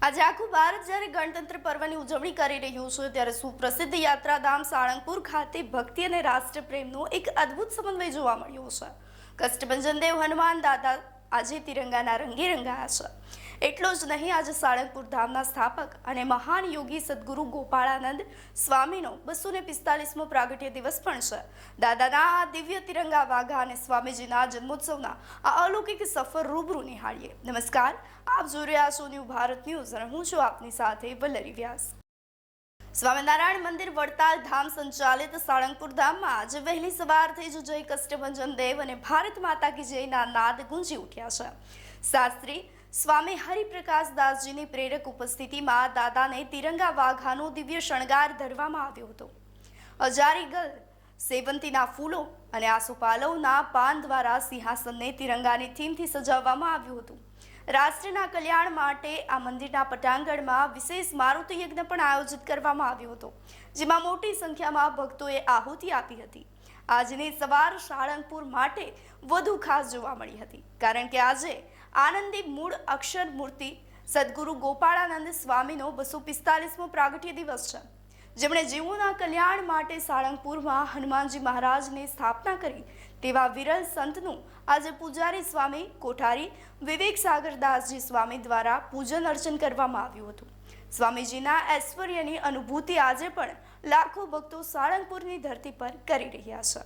આજે આખું ભારત જ્યારે ગણતંત્ર પર્વની ઉજવણી કરી રહ્યું છે ત્યારે સુપ્રસિદ્ધ યાત્રાધામ સાળંગપુર ખાતે ભક્તિ અને રાષ્ટ્રપ્રેમનો એક અદ્ભુત સમન્વય જોવા મળ્યો છે. કષ્ટભંજન દેવ હનુમાન દાદા આજે તિરંગાના રંગે રંગાયા છે. એટલો જ નહીં, આજે સાળંગપુર ધામના સ્થાપક અને મહાન યોગી સદગુરુ ગોપાળાનંદ સ્વામીનો 245મો પ્રાગટ્ય દિવસ પણ છે. દાદાના આ દિવ્ય તિરંગા વાઘા અને સ્વામીજીના જન્મોત્સવના આ અલૌકિક સફર રૂબરૂ નિહાળીએ. નમસ્કાર, આપ જોઈ રહ્યા છો ન્યૂ ભારત ન્યૂઝ અને હું છું આપની સાથે વલ્લરી વ્યાસ. સ્વામિનારાયણ મંદિર વડતાલ ધામ સંચાલિત સાળંગપુર ધામમાં આજે વહેલી સવારથી જ જય કષ્ટભંજન દેવ અને ભારત માતા કી જયના નાદ ગુંજી ઉઠ્યા છે. શાસ્ત્રી સ્વામી હરિપ્રકાશ દાસજીની પ્રેરક ઉપસ્થિતિમાં દાદાને તિરંગા વાઘાનો દિવ્ય શણગાર ધરવામાં આવ્યો હતો. હજારી ગલ, સેવંતીના ફૂલો અને આસોપાલવના પાન દ્વારા સિંહાસનને તિરંગાની થીમથી સજાવવામાં આવ્યું હતું. રાષ્ટ્રના કલ્યાણ માટે આ મંદિરના પટાંગણમાં વિશેષ મારુતિ યજ્ઞ પણ આયોજિત કરવામાં આવ્યો હતો, જેમાં મોટી સંખ્યામાં ભક્તોએ આહુતિ આપી હતી. આજની સવાર સાળંગપુર માટે વધુ ખાસ જોવા મળી હતી, કારણ કે આજે આનંદી મૂળ અક્ષર મૂર્તિ સદગુરુ ગોપાળાનંદ સ્વામીનો 245મો પ્રાગટ્ય દિવસ છે, જેમણે જીવોના કલ્યાણ માટે સાળંગપુરમાં હનુમાનજી મહારાજની સ્થાપના કરી તેવા વિરલ સંતનું આજે પૂજારી સ્વામી કોઠારી વિવેક સાગરદાસજી સ્વામી દ્વારા પૂજન અર્ચન કરવામાં આવ્યું હતું. સ્વામીજીના ઐશ્વર્યની અનુભૂતિ આજે પણ લાખો ભક્તો સાળંગપુરની ધરતી પર કરી રહ્યા છે.